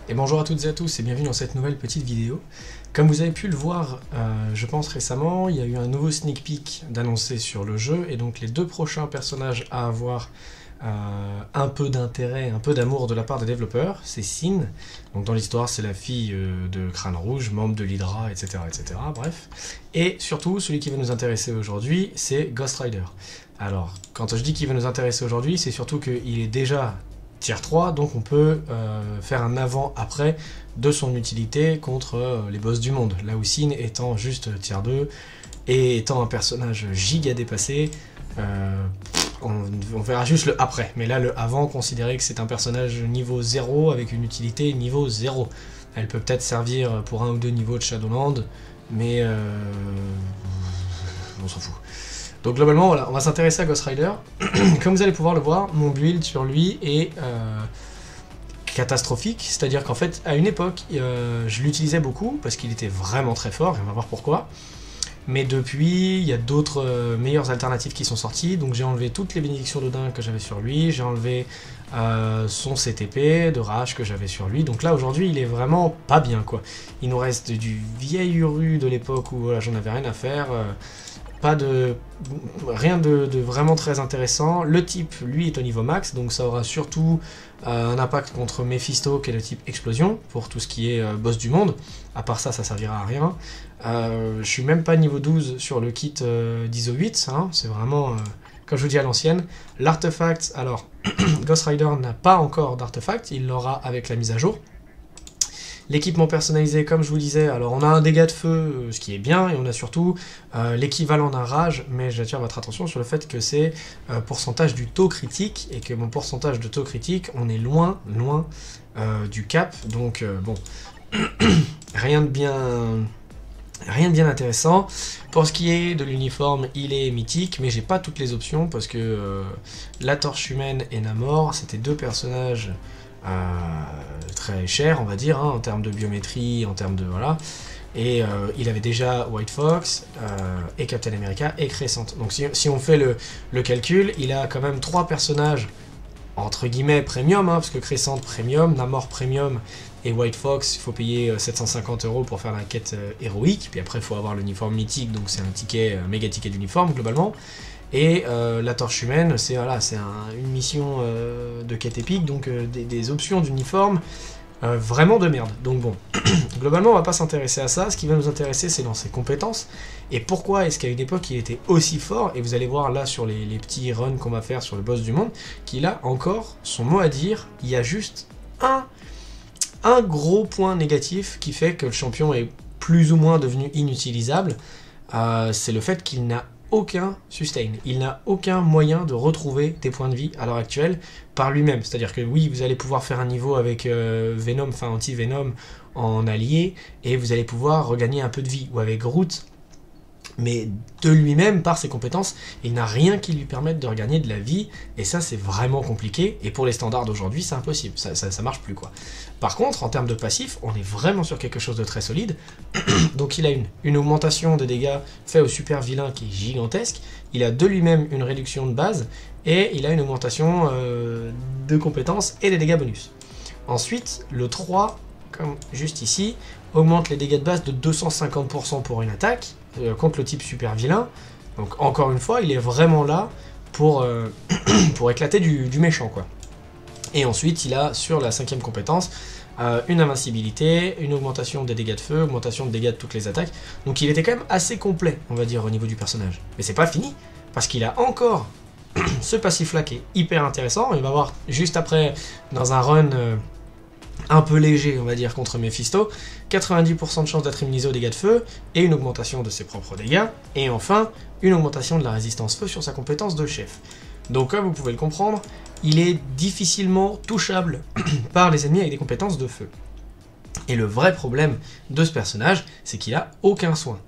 Et bonjour à toutes et à tous et bienvenue dans cette nouvelle petite vidéo. Comme vous avez pu le voir, je pense récemment, il y a eu un nouveau sneak peek d'annoncer sur le jeu, et donc les deux prochains personnages à avoir un peu d'intérêt, un peu d'amour de la part des développeurs, c'est Sin. Donc dans l'histoire, c'est la fille de Crâne Rouge, membre de l'Hydra, etc., etc., bref. Et surtout, celui qui va nous intéresser aujourd'hui, c'est Ghost Rider. Alors, quand je dis qu'il va nous intéresser aujourd'hui, c'est surtout qu'il est déjà tier 3, donc on peut faire un avant-après de son utilité contre les boss du monde. Là où Sin étant juste tier 2 et étant un personnage giga dépassé, on verra juste le après. Mais là, le avant, considérez que c'est un personnage niveau 0 avec une utilité niveau 0. Elle peut peut-être servir pour un ou deux niveaux de Shadowland, mais on s'en fout. Donc globalement, voilà, on va s'intéresser à Ghost Rider. Comme vous allez pouvoir le voir, mon build sur lui est catastrophique. C'est-à-dire qu'en fait, à une époque, je l'utilisais beaucoup parce qu'il était vraiment très fort, et on va voir pourquoi. Mais depuis, il y a d'autres meilleures alternatives qui sont sorties. Donc j'ai enlevé toutes les bénédictions d'Odin que j'avais sur lui. J'ai enlevé son CTP de rage que j'avais sur lui. Donc là, aujourd'hui, il est vraiment pas bien, quoi. Il nous reste du vieil Uru de l'époque où voilà, j'en avais rien à faire. Rien de vraiment très intéressant. Le type, lui, est au niveau max, donc ça aura surtout un impact contre Mephisto, qui est le type explosion, pour tout ce qui est boss du monde. À part ça, ça servira à rien. Je suis même pas niveau 12 sur le kit d'ISO 8, hein, c'est vraiment, comme je vous dis, à l'ancienne. L'artefact, alors, Ghost Rider n'a pas encore d'artefact, il l'aura avec la mise à jour. L'équipement personnalisé, comme je vous disais, alors on a un dégât de feu, ce qui est bien, et on a surtout l'équivalent d'un rage, mais j'attire votre attention sur le fait que c'est pourcentage du taux critique, et que mon pourcentage de taux critique, on est loin du cap, donc bon, rien de bien intéressant. Pour ce qui est de l'uniforme, il est mythique, mais j'ai pas toutes les options, parce que la Torche Humaine et Namor, c'était deux personnages très cher, on va dire, hein, en termes de biométrie, en termes de voilà. Et il avait déjà White Fox, et Captain America, et Crescent. Donc si on fait le calcul, il a quand même 3 personnages, entre guillemets, premium, hein, parce que Crescent premium, Namor premium, et White Fox, il faut payer 750 € pour faire la quête héroïque, puis après il faut avoir l'uniforme mythique, donc c'est un ticket, méga ticket d'uniforme, globalement. Et la Torche Humaine, c'est voilà, une mission de quête épique, donc des options d'uniforme vraiment de merde. Donc bon, globalement on va pas s'intéresser à ça, ce qui va nous intéresser c'est dans ses compétences, et pourquoi est-ce qu'à une époque il était aussi fort, et vous allez voir là sur les petits runs qu'on va faire sur le boss du monde, qu'il a encore son mot à dire. Il y a juste un gros point négatif qui fait que le champion est plus ou moins devenu inutilisable, c'est le fait qu'il n'a aucun sustain, il n'a aucun moyen de retrouver des points de vie à l'heure actuelle par lui-même. C'est-à-dire que oui, vous allez pouvoir faire un niveau avec Venom, enfin anti-Venom en allié, et vous allez pouvoir regagner un peu de vie, ou avec Groot, mais de lui-même, par ses compétences, il n'a rien qui lui permette de regagner de la vie, et ça c'est vraiment compliqué, et pour les standards d'aujourd'hui c'est impossible, ça marche plus quoi. Par contre, en termes de passif, on est vraiment sur quelque chose de très solide. Donc il a une augmentation de dégâts fait au super vilain qui est gigantesque, il a de lui-même une réduction de base, et il a une augmentation de compétences et des dégâts bonus. Ensuite, le 3, comme juste ici, augmente les dégâts de base de 250% pour une attaque, contre le type super vilain. Donc encore une fois, il est vraiment là pour éclater du méchant, quoi. Et ensuite, il a sur la 5e compétence une invincibilité, une augmentation des dégâts de feu, augmentation de dégâts de toutes les attaques. Donc il était quand même assez complet, on va dire, au niveau du personnage. Mais c'est pas fini, parce qu'il a encore ce passif-là qui est hyper intéressant. On va voir juste après, dans un run un peu léger, on va dire, contre Mephisto, 90% de chance d'être immunisé aux dégâts de feu, et une augmentation de ses propres dégâts, et enfin, une augmentation de la résistance feu sur sa compétence de chef. Donc comme vous pouvez le comprendre, il est difficilement touchable par les ennemis avec des compétences de feu. Et le vrai problème de ce personnage, c'est qu'il a aucun soin.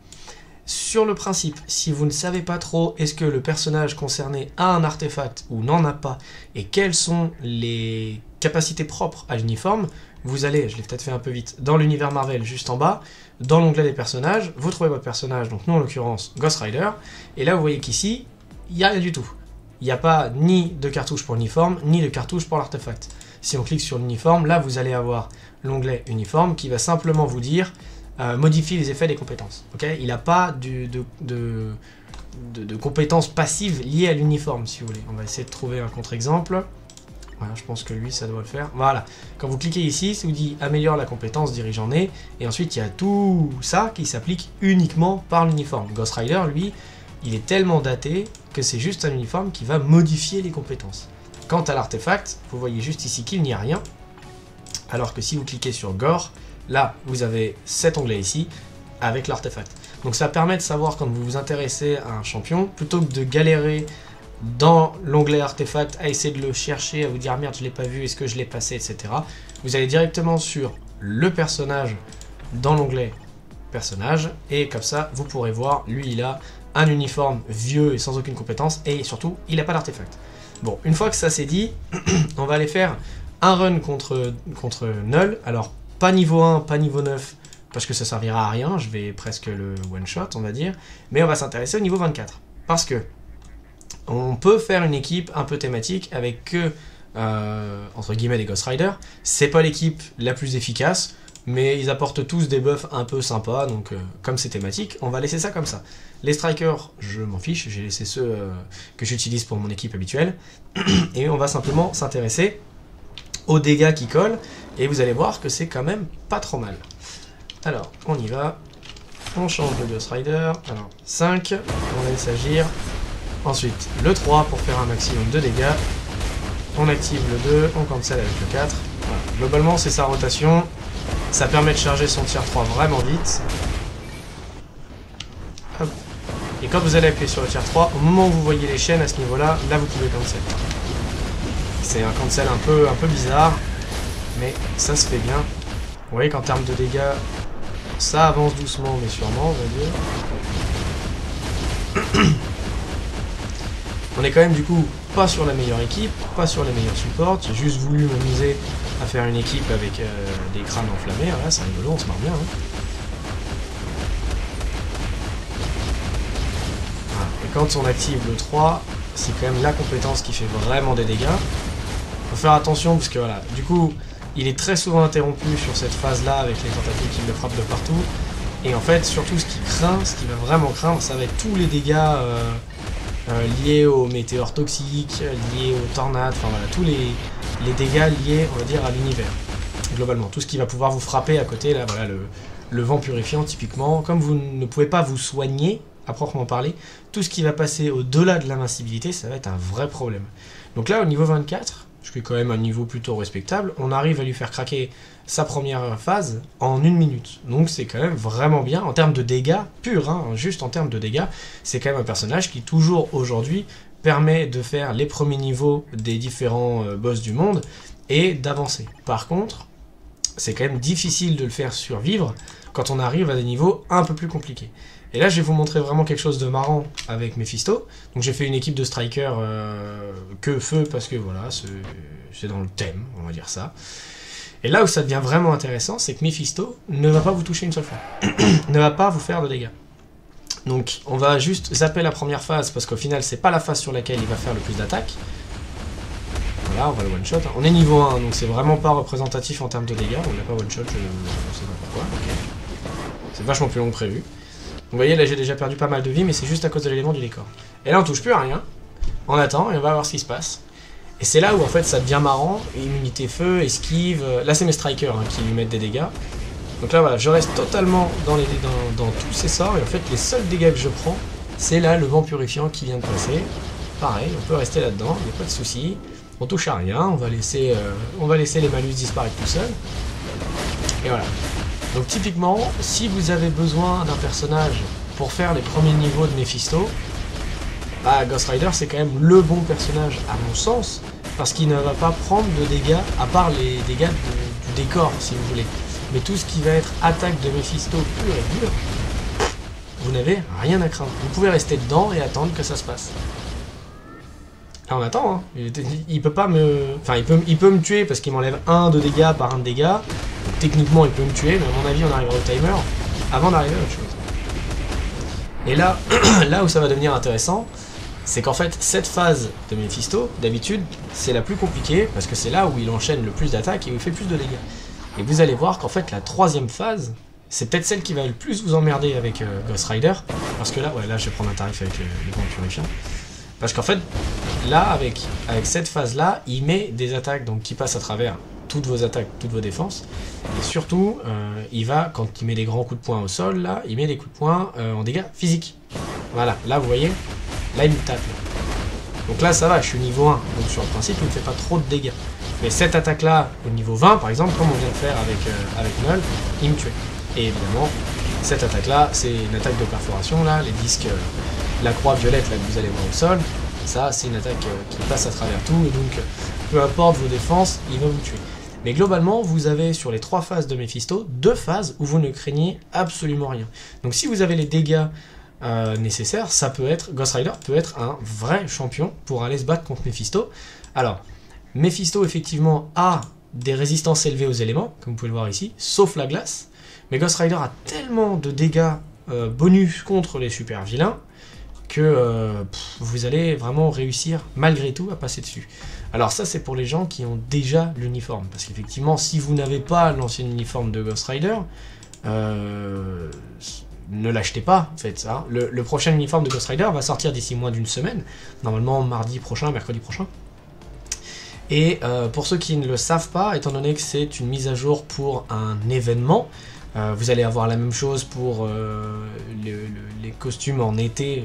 Sur le principe, si vous ne savez pas trop est-ce que le personnage concerné a un artefact ou n'en a pas, et quelles sont les capacités propres à l'uniforme, vous allez, je l'ai peut-être fait un peu vite, dans l'univers Marvel juste en bas, dans l'onglet des personnages, vous trouvez votre personnage, donc nous en l'occurrence Ghost Rider, et là vous voyez qu'ici, il n'y a rien du tout. Il n'y a pas ni de cartouche pour l'uniforme, ni de cartouche pour l'artefact. si on clique sur l'uniforme, là vous allez avoir l'onglet uniforme qui va simplement vous dire modifie les effets des compétences. Okay, il n'a pas de compétences passives liées à l'uniforme, si vous voulez. On va essayer de trouver un contre-exemple. Voilà, je pense que lui, ça doit le faire. Voilà, quand vous cliquez ici, ça vous dit améliore la compétence dirigeant nez, et ensuite il y a tout ça qui s'applique uniquement par l'uniforme. Ghost Rider, lui, il est tellement daté que c'est juste un uniforme qui va modifier les compétences. Quant à l'artefact, vous voyez juste ici qu'il n'y a rien, alors que si vous cliquez sur Gore, là, vous avez cet onglet ici, avec l'artefact. Donc ça permet de savoir quand vous vous intéressez à un champion, plutôt que de galérer dans l'onglet artefact à essayer de le chercher, à vous dire merde je l'ai pas vu, est-ce que je l'ai passé, etc. Vous allez directement sur le personnage dans l'onglet personnage, et comme ça vous pourrez voir, lui il a un uniforme vieux et sans aucune compétence, et surtout il n'a pas d'artefact. Bon, une fois que ça c'est dit, on va aller faire un run contre Null. Alors pas niveau 1, pas niveau 9, parce que ça servira à rien, je vais presque le one shot on va dire, mais on va s'intéresser au niveau 24, parce que on peut faire une équipe un peu thématique avec que, entre guillemets, des Ghost Rider. C'est pas l'équipe la plus efficace, mais ils apportent tous des buffs un peu sympas, donc comme c'est thématique, on va laisser ça comme ça. Les Strikers, je m'en fiche, j'ai laissé ceux que j'utilise pour mon équipe habituelle, et on va simplement s'intéresser aux dégâts qui collent, et vous allez voir que c'est quand même pas trop mal. Alors, on y va, on change de Ghost Rider, alors 5, on laisse agir. Ensuite, le 3 pour faire un maximum de dégâts. On active le 2, on cancel avec le 4. Voilà. Globalement, c'est sa rotation. Ça permet de charger son tier 3 vraiment vite. Hop. Et quand vous allez appuyer sur le tier 3, au moment où vous voyez les chaînes à ce niveau-là, là vous pouvez cancel. C'est un cancel un peu bizarre, mais ça se fait bien. Vous voyez qu'en termes de dégâts, ça avance doucement mais sûrement, on va dire. On est quand même du coup pas sur la meilleure équipe, pas sur les meilleurs supports, j'ai juste voulu m'amuser à faire une équipe avec des crânes enflammés, voilà, c'est rigolo, on se marre bien. Hein. Voilà. Et quand on active le 3, c'est quand même la compétence qui fait vraiment des dégâts. Faut faire attention parce que voilà, du coup, il est très souvent interrompu sur cette phase-là avec les tentacules qui le frappent de partout. Et en fait, surtout ce qui craint, ce qui va vraiment craindre, ça va être tous les dégâts liés aux météores toxiques, liés aux tornades, enfin voilà, tous les dégâts liés, on va dire, à l'univers. Globalement, tout ce qui va pouvoir vous frapper à côté, là, voilà, le vent purifiant, typiquement. Comme vous ne pouvez pas vous soigner, à proprement parler, tout ce qui va passer au-delà de l'invincibilité, ça va être un vrai problème. Donc là, au niveau 24, ce qui est quand même un niveau plutôt respectable, on arrive à lui faire craquer sa première phase en 1 minute. Donc c'est quand même vraiment bien en termes de dégâts purs, hein, juste en termes de dégâts. C'est quand même un personnage qui toujours aujourd'hui permet de faire les premiers niveaux des différents boss du monde et d'avancer. Par contre, c'est quand même difficile de le faire survivre quand on arrive à des niveaux un peu plus compliqués. Et là, je vais vous montrer vraiment quelque chose de marrant avec Mephisto. Donc j'ai fait une équipe de strikers que feu parce que voilà, c'est dans le thème, on va dire ça. Et là où ça devient vraiment intéressant, c'est que Mephisto ne va pas vous toucher une seule fois. Ne va pas vous faire de dégâts. Donc on va juste zapper la première phase, parce qu'au final, c'est pas la phase sur laquelle il va faire le plus d'attaques. Voilà, on va le one-shot. On est niveau 1, donc c'est vraiment pas représentatif en termes de dégâts. On l'a pas one-shot, je sais pas pourquoi. Okay. C'est vachement plus long que prévu. Vous voyez, là j'ai déjà perdu pas mal de vie, mais c'est juste à cause de l'élément du décor. Et là on touche plus à rien. On attend et on va voir ce qui se passe. Et c'est là où en fait ça devient marrant, immunité feu, esquive, là c'est mes strikers hein, qui lui mettent des dégâts. Donc là voilà, je reste totalement dans tous ces sorts, et en fait les seuls dégâts que je prends, c'est là le vent purifiant qui vient de passer. Pareil, on peut rester là-dedans, il n'y a pas de souci. On touche à rien, on va laisser les malus disparaître tout seul. Et voilà. Donc typiquement, si vous avez besoin d'un personnage pour faire les premiers niveaux de Mephisto, bah, Ghost Rider c'est quand même le bon personnage à mon sens, parce qu'il ne va pas prendre de dégâts, à part les dégâts du décor si vous voulez. Mais tout ce qui va être attaque de Mephisto pur et dur, vous n'avez rien à craindre. Vous pouvez rester dedans et attendre que ça se passe. Là on attend, hein. Il peut pas me... Enfin il peut me tuer parce qu'il m'enlève 1 de dégâts par 1 de dégâts. Donc, techniquement il peut me tuer, mais à mon avis on arrivera au timer avant d'arriver à autre chose. Et là, là où ça va devenir intéressant, c'est qu'en fait, cette phase de Mephisto, d'habitude, c'est la plus compliquée, parce que c'est là où il enchaîne le plus d'attaques et où il fait plus de dégâts. Et vous allez voir qu'en fait, la troisième phase, c'est peut-être celle qui va le plus vous emmerder avec Ghost Rider, parce que là, ouais, là je vais prendre un tarif avec les gants purifiants. Parce qu'en fait, là, avec cette phase-là, il met des attaques donc, qui passent à travers toutes vos attaques, toutes vos défenses. Et surtout, il va, quand il met des grands coups de poing au sol, là, il met des coups de poing en dégâts physiques. Voilà, là, vous voyez, là, il me tape. Donc là, ça va, je suis niveau 1. Donc sur le principe, il ne me fait pas trop de dégâts. Mais cette attaque-là, au niveau 20, par exemple, comme on vient de faire avec Null, il me tuait. Et évidemment, cette attaque-là, c'est une attaque de perforation, là, les disques, la croix violette, là, que vous allez voir au sol, ça, c'est une attaque qui passe à travers tout, et donc, peu importe vos défenses, il va vous tuer. Mais globalement, vous avez sur les 3 phases de Mephisto, 2 phases où vous ne craignez absolument rien. Donc si vous avez les dégâts nécessaires, ça peut être, Ghost Rider peut être un vrai champion pour aller se battre contre Mephisto. Alors, Mephisto, effectivement, a des résistances élevées aux éléments, comme vous pouvez le voir ici, sauf la glace. Mais Ghost Rider a tellement de dégâts bonus contre les super vilains que vous allez vraiment réussir malgré tout à passer dessus. Alors ça c'est pour les gens qui ont déjà l'uniforme, parce qu'effectivement si vous n'avez pas l'ancien uniforme de Ghost Rider, ne l'achetez pas en fait. Hein. Le prochain uniforme de Ghost Rider va sortir d'ici moins d'une semaine, normalement mardi prochain, mercredi prochain. Et pour ceux qui ne le savent pas, étant donné que c'est une mise à jour pour un événement, vous allez avoir la même chose pour les costumes en été,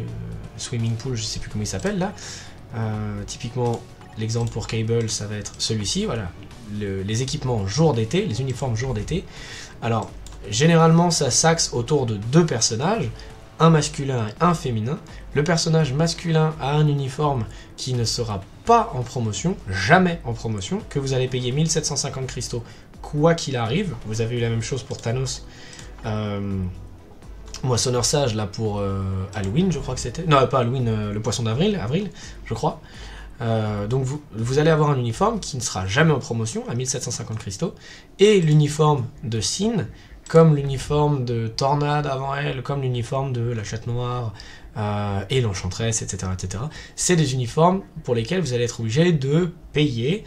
swimming pool, je sais plus comment il s'appelle là. Typiquement, l'exemple pour Cable, ça va être celui-ci, voilà. Les équipements jour d'été, les uniformes jour d'été. Alors, généralement, ça s'axe autour de 2 personnages, un masculin et un féminin. Le personnage masculin a un uniforme qui ne sera pas en promotion, jamais en promotion, que vous allez payer 1750 cristaux quoi qu'il arrive. Vous avez eu la même chose pour Thanos, Moissonneur Sage là pour Halloween, je crois que c'était. Non, pas Halloween, le poisson d'avril, je crois. Donc vous allez avoir un uniforme qui ne sera jamais en promotion à 1750 cristaux, et l'uniforme de Sin, comme l'uniforme de Tornade avant elle, comme l'uniforme de la Chatte Noire et l'Enchantresse, etc., etc. C'est des uniformes pour lesquels vous allez être obligé de payer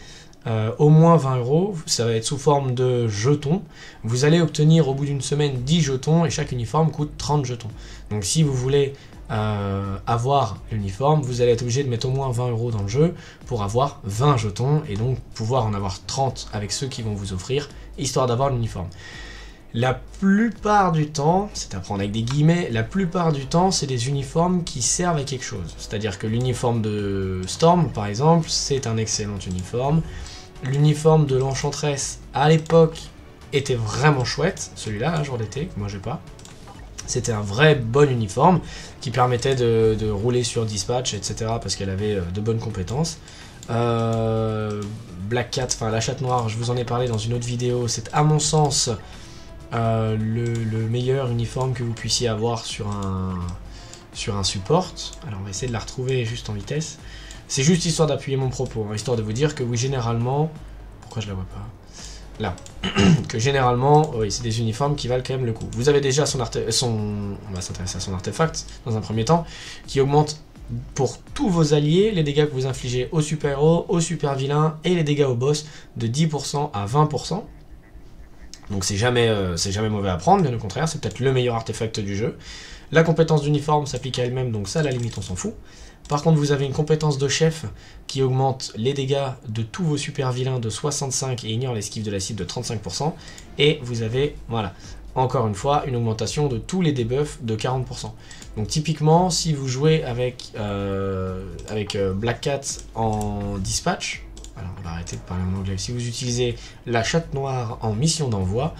au moins 20 €, ça va être sous forme de jetons. Vous allez obtenir au bout d'une semaine 10 jetons et chaque uniforme coûte 30 jetons. Donc si vous voulez avoir l'uniforme, vous allez être obligé de mettre au moins 20 € dans le jeu pour avoir 20 jetons et donc pouvoir en avoir 30 avec ceux qui vont vous offrir, histoire d'avoir l'uniforme. La plupart du temps, c'est à prendre avec des guillemets, la plupart du temps, c'est des uniformes qui servent à quelque chose. C'est-à-dire que l'uniforme de Storm, par exemple, c'est un excellent uniforme. L'uniforme de l'Enchantresse, à l'époque, était vraiment chouette. Celui-là, jour d'été, que moi j'ai pas. C'était un vrai bon uniforme qui permettait de rouler sur dispatch, etc. parce qu'elle avait de bonnes compétences. Black Cat, enfin la chatte noire, je vous en ai parlé dans une autre vidéo, c'est à mon sens le meilleur uniforme que vous puissiez avoir sur un support. Alors on va essayer de la retrouver juste en vitesse. C'est juste histoire d'appuyer mon propos, hein, histoire de vous dire que oui, généralement... Pourquoi je la vois pas? Là. Que généralement, oui, c'est des uniformes qui valent quand même le coup. Vous avez déjà on va s'intéresser à son artefact dans un premier temps, qui augmente pour tous vos alliés les dégâts que vous infligez aux super-héros, aux super-vilains et les dégâts au boss de 10% à 20%. Donc c'est jamais mauvais à prendre, bien au contraire, c'est peut-être le meilleur artefact du jeu. La compétence d'uniforme s'applique à elle-même, donc ça à la limite on s'en fout. Par contre vous avez une compétence de chef qui augmente les dégâts de tous vos super vilains de 65 et ignore l'esquive de la cible de 35%. Et vous avez, voilà, encore une fois, une augmentation de tous les debuffs de 40%. Donc typiquement, si vous jouez avec Black Cat en dispatch, alors on va arrêter de parler en anglais, si vous utilisez la chatte noire en mission d'envoi,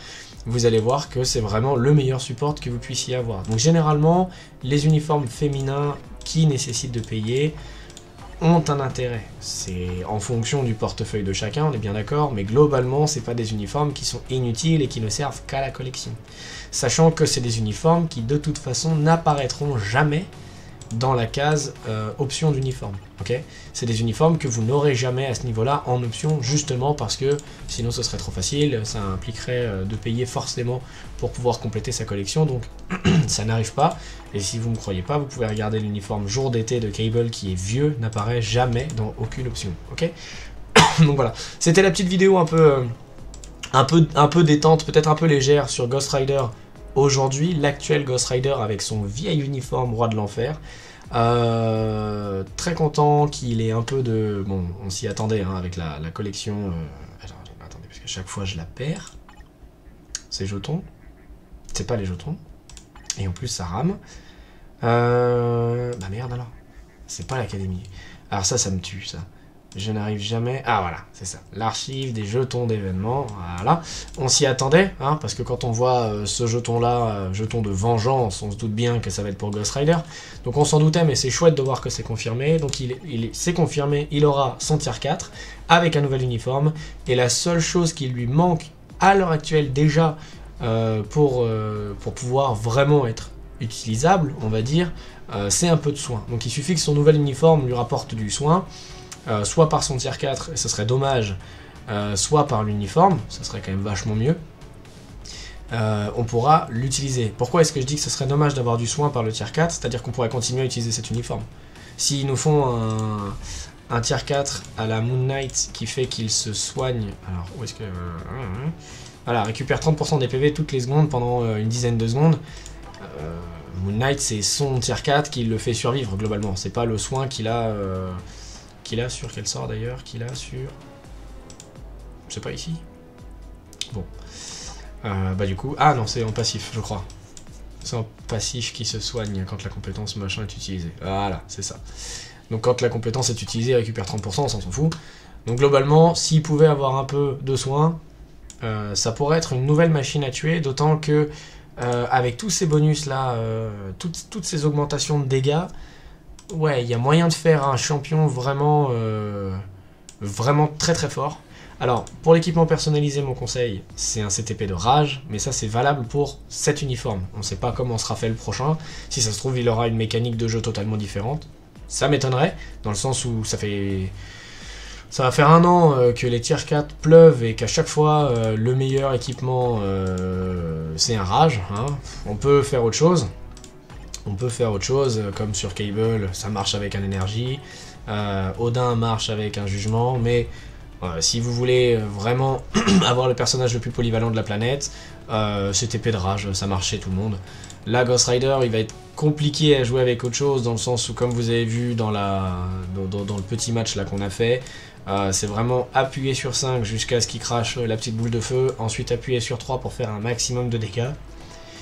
vous allez voir que c'est vraiment le meilleur support que vous puissiez avoir. Donc généralement, les uniformes féminins qui nécessitent de payer ont un intérêt. C'est en fonction du portefeuille de chacun, on est bien d'accord, mais globalement, c'est pas des uniformes qui sont inutiles et qui ne servent qu'à la collection. Sachant que c'est des uniformes qui, de toute façon, n'apparaîtront jamais dans la case option d'uniforme. Okay, c'est des uniformes que vous n'aurez jamais à ce niveau-là en option, justement parce que sinon ce serait trop facile, ça impliquerait de payer forcément pour pouvoir compléter sa collection, donc ça n'arrive pas. Et si vous ne me croyez pas, vous pouvez regarder l'uniforme jour d'été de Cable qui est vieux, n'apparaît jamais dans aucune option. Ok. Donc voilà, c'était la petite vidéo un peu détente, peut-être un peu légère sur Ghost Rider aujourd'hui, l'actuel Ghost Rider avec son vieil uniforme Roi de l'Enfer. Très content qu'il ait un peu de... Bon, on s'y attendait hein, avec la collection... Attendez, parce qu'à chaque fois je la perds. Ces jetons. C'est pas les jetons. Et en plus ça rame. Bah merde alors. C'est pas l'académie. Alors ça me tue ça. Je n'arrive jamais... Ah voilà, c'est ça. L'archive des jetons d'événements. Voilà. On s'y attendait, hein, parce que quand on voit ce jeton-là, jeton de vengeance, on se doute bien que ça va être pour Ghost Rider. Donc on s'en doutait, mais c'est chouette de voir que c'est confirmé. Donc c'est confirmé, il aura son tier 4 avec un nouvel uniforme. Et la seule chose qui lui manque à l'heure actuelle déjà pour pouvoir vraiment être utilisable, on va dire, c'est un peu de soin. Donc il suffit que son nouvel uniforme lui rapporte du soin. Soit par son tier 4, et ce serait dommage, soit par l'uniforme, ça serait quand même vachement mieux, on pourra l'utiliser. Pourquoi est-ce que je dis que ce serait dommage d'avoir du soin par le tier 4? C'est-à-dire qu'on pourrait continuer à utiliser cet uniforme. S'ils nous font un tier 4 à la Moon Knight qui fait qu'il se soigne, alors où est-ce que... Voilà, récupère 30% des PV toutes les secondes pendant une dizaine de secondes. Moon Knight, c'est son tier 4 qui le fait survivre globalement, c'est pas le soin qu'il a... Qu'il a sur quel sort d'ailleurs? Qu'il a sur... C'est pas ici? Bon. Bah du coup... Ah non, c'est en passif, je crois. C'est en passif qui se soigne quand la compétence machin est utilisée. Voilà, c'est ça. Donc quand la compétence est utilisée, il récupère 30%, on s'en fout. Donc globalement, s'il pouvait avoir un peu de soin, ça pourrait être une nouvelle machine à tuer, d'autant que avec tous ces bonus là, toutes ces augmentations de dégâts, ouais, il y a moyen de faire un champion vraiment, vraiment très très fort. Alors, pour l'équipement personnalisé, mon conseil, c'est un CTP de rage, mais ça c'est valable pour cet uniforme. On ne sait pas comment sera fait le prochain. Si ça se trouve, il aura une mécanique de jeu totalement différente. Ça m'étonnerait, dans le sens où ça va faire un an que les tier 4 pleuvent et qu'à chaque fois, le meilleur équipement, c'est un rage. Hein. On peut faire autre chose. On peut faire autre chose, comme sur Cable, ça marche avec un énergie, Odin marche avec un jugement, mais si vous voulez vraiment avoir le personnage le plus polyvalent de la planète, c'est épée de rage, ça marche chez tout le monde. Là, Ghost Rider, il va être compliqué à jouer avec autre chose, dans le sens où, comme vous avez vu dans le petit match là qu'on a fait, c'est vraiment appuyer sur 5 jusqu'à ce qu'il crache la petite boule de feu, ensuite appuyer sur 3 pour faire un maximum de dégâts.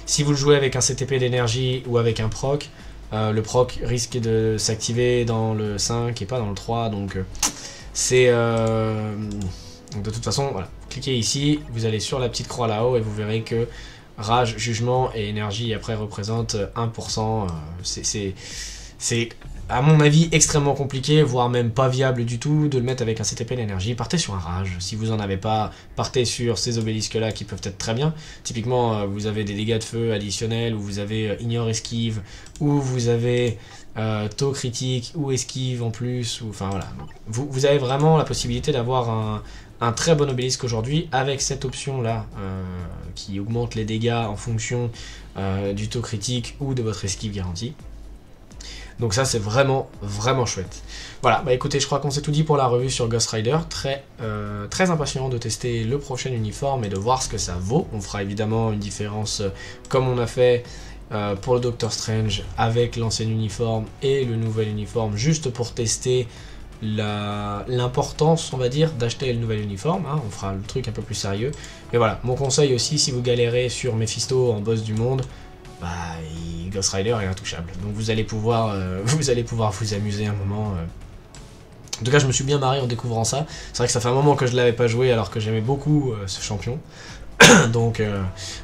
Si vous le jouez avec un CTP d'énergie ou avec un proc, le proc risque de s'activer dans le 5 et pas dans le 3, donc c'est... de toute façon, voilà, cliquez ici, vous allez sur la petite croix là-haut et vous verrez que rage, jugement et énergie après représentent 1%, c'est à mon avis extrêmement compliqué, voire même pas viable du tout de le mettre avec un CTP d'énergie. Partez sur un rage, si vous en avez pas, partez sur ces obélisques là qui peuvent être très bien. Typiquement vous avez des dégâts de feu additionnels, ou vous avez ignore esquive, ou vous avez taux critique ou esquive en plus, ou enfin voilà. Vous avez vraiment la possibilité d'avoir un très bon obélisque aujourd'hui avec cette option là qui augmente les dégâts en fonction du taux critique ou de votre esquive garantie. Donc ça c'est vraiment vraiment chouette. Voilà, bah écoutez, je crois qu'on s'est tout dit pour la revue sur Ghost Rider. Très impatient de tester le prochain uniforme et de voir ce que ça vaut. On fera évidemment une différence comme on a fait pour le Doctor Strange avec l'ancien uniforme et le nouvel uniforme, juste pour tester l'importance, on va dire, d'acheter le nouvel uniforme. Hein. On fera le truc un peu plus sérieux. Mais voilà, mon conseil aussi, si vous galérez sur Mephisto en boss du monde, bah, Ghost Rider est intouchable. Donc vous allez pouvoir vous amuser un moment. En tout cas, je me suis bien marré en découvrant ça. C'est vrai que ça fait un moment que je ne l'avais pas joué alors que j'aimais beaucoup ce champion. Donc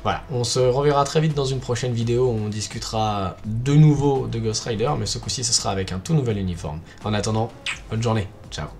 voilà, on se reverra très vite dans une prochaine vidéo où on discutera de nouveau de Ghost Rider, mais ce coup-ci ce sera avec un tout nouvel uniforme. En attendant, bonne journée, ciao.